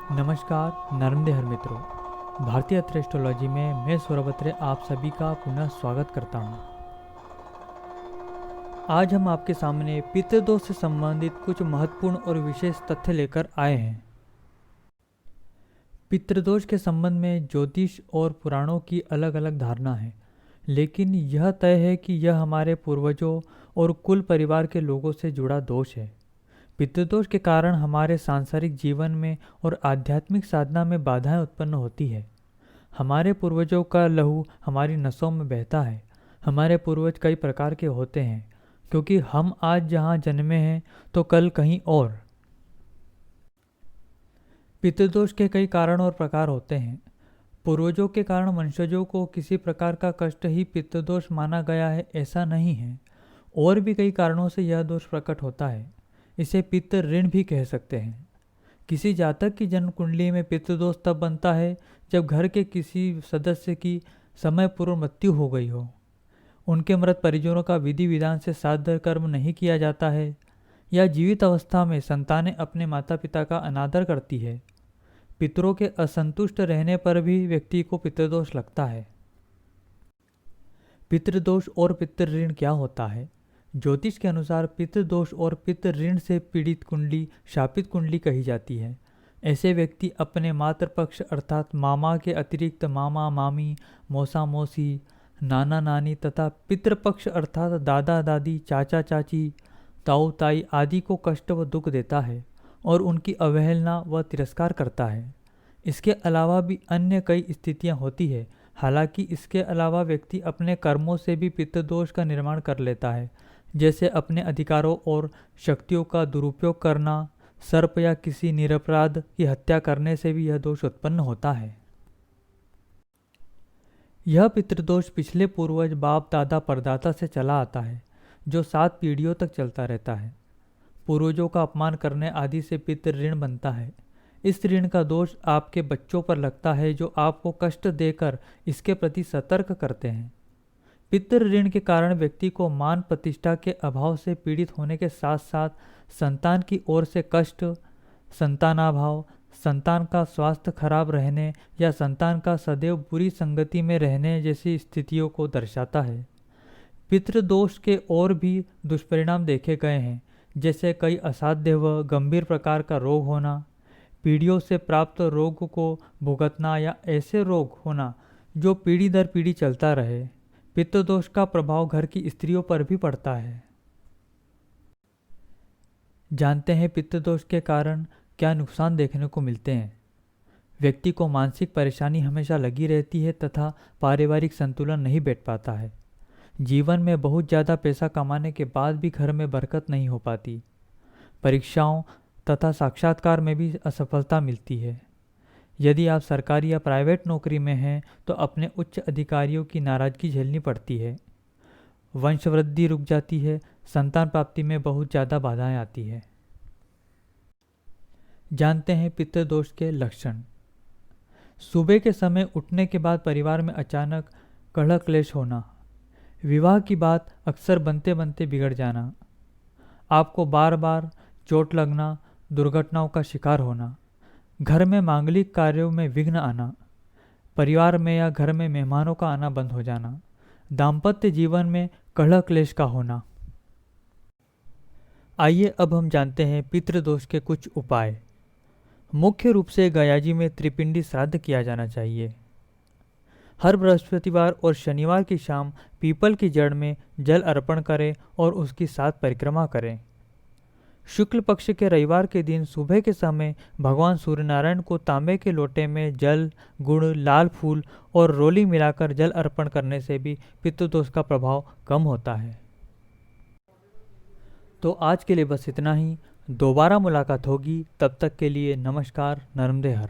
नमस्कार नर्मदे हर मित्रों। भारतीय एस्ट्रोलॉजी में मैं सौरभ अत्रे आप सभी का पुनः स्वागत करता हूं। आज हम आपके सामने पितृदोष से संबंधित कुछ महत्वपूर्ण और विशेष तथ्य लेकर आए हैं। पितृदोष के संबंध में ज्योतिष और पुराणों की अलग अलग धारणा है, लेकिन यह तय है कि यह हमारे पूर्वजों और कुल परिवार के लोगों से जुड़ा दोष है। पितृदोष के कारण हमारे सांसारिक जीवन में और आध्यात्मिक साधना में बाधाएं उत्पन्न होती है। हमारे पूर्वजों का लहू हमारी नसों में बहता है। हमारे पूर्वज कई प्रकार के होते हैं, क्योंकि हम आज जहां जन्मे हैं तो कल कहीं और। पितृदोष के कई कारण और प्रकार होते हैं। पूर्वजों के कारण वंशजों को किसी प्रकार का कष्ट ही पितृदोष माना गया है, ऐसा नहीं है। और भी कई कारणों से यह दोष प्रकट होता है। इसे पितृ ऋण भी कह सकते हैं। किसी जातक की जन्म कुंडली में पितृदोष तब बनता है जब घर के किसी सदस्य की समय पूर्व मृत्यु हो गई हो, उनके मृत परिजनों का विधि विधान से श्राद्ध कर्म नहीं किया जाता है, या जीवित अवस्था में संतानें अपने माता पिता का अनादर करती है। पितरों के असंतुष्ट रहने पर भी व्यक्ति को पितृदोष लगता है। पितृदोष और पितृ ऋण क्या होता है? ज्योतिष के अनुसार पितृदोष और पितृ ऋण से पीड़ित कुंडली शापित कुंडली कही जाती है। ऐसे व्यक्ति अपने मातृपक्ष अर्थात मामा के अतिरिक्त मामा मामी, मौसा मौसी, नाना नानी तथा पितृपक्ष अर्थात दादा दादी, चाचा चाची, ताऊ ताई आदि को कष्ट व दुख देता है और उनकी अवहेलना व तिरस्कार करता है। इसके अलावा भी अन्य कई स्थितियां होती है। हालांकि इसके अलावा व्यक्ति अपने कर्मों से भी पितृदोष का निर्माण कर लेता है, जैसे अपने अधिकारों और शक्तियों का दुरुपयोग करना, सर्प या किसी निरपराध की हत्या करने से भी यह दोष उत्पन्न होता है। यह पितृदोष पिछले पूर्वज बाप दादा परदादा से चला आता है, जो 7 पीढ़ियों तक चलता रहता है। पूर्वजों का अपमान करने आदि से पितृ ऋण बनता है। इस ऋण का दोष आपके बच्चों पर लगता है, जो आपको कष्ट देकर इसके प्रति सतर्क करते हैं। पितृ ऋण के कारण व्यक्ति को मान प्रतिष्ठा के अभाव से पीड़ित होने के साथ साथ संतान की ओर से कष्ट, संतानाभाव, संतान का स्वास्थ्य खराब रहने या संतान का सदैव बुरी संगति में रहने जैसी स्थितियों को दर्शाता है। पितृदोष के और भी दुष्परिणाम देखे गए हैं, जैसे कई असाध्य व गंभीर प्रकार का रोग होना, पीढ़ियों से प्राप्त रोग को भुगतना या ऐसे रोग होना जो पीढ़ी दर पीढ़ी चलता रहे। पितृदोष का प्रभाव घर की स्त्रियों पर भी पड़ता है। जानते हैं पितृदोष के कारण क्या नुकसान देखने को मिलते हैं। व्यक्ति को मानसिक परेशानी हमेशा लगी रहती है तथा पारिवारिक संतुलन नहीं बैठ पाता है। जीवन में बहुत ज़्यादा पैसा कमाने के बाद भी घर में बरकत नहीं हो पाती। परीक्षाओं तथा साक्षात्कार में भी असफलता मिलती है। यदि आप सरकारी या प्राइवेट नौकरी में हैं तो अपने उच्च अधिकारियों की नाराजगी झेलनी पड़ती है। वंशवृद्धि रुक जाती है। संतान प्राप्ति में बहुत ज़्यादा बाधाएं आती है। जानते हैं पितृदोष के लक्षण। सुबह के समय उठने के बाद परिवार में अचानक कलह क्लेश होना, विवाह की बात अक्सर बनते बनते बिगड़ जाना, आपको बार बार चोट लगना, दुर्घटनाओं का शिकार होना, घर में मांगलिक कार्यों में विघ्न आना, परिवार में या घर में मेहमानों का आना बंद हो जाना, दाम्पत्य जीवन में कलह क्लेश का होना। आइए अब हम जानते हैं पितृदोष के कुछ उपाय। मुख्य रूप से गयाजी में त्रिपिंडी श्राद्ध किया जाना चाहिए। हर बृहस्पतिवार और शनिवार की शाम पीपल की जड़ में जल अर्पण करें और उसकी 7 परिक्रमा करें। शुक्ल पक्ष के रविवार के दिन सुबह के समय भगवान सूर्यनारायण को तांबे के लोटे में जल, गुड़, लाल फूल और रोली मिलाकर जल अर्पण करने से भी पितृदोष का प्रभाव कम होता है। तो आज के लिए बस इतना ही। दोबारा मुलाकात होगी, तब तक के लिए नमस्कार। नर्मदे हर।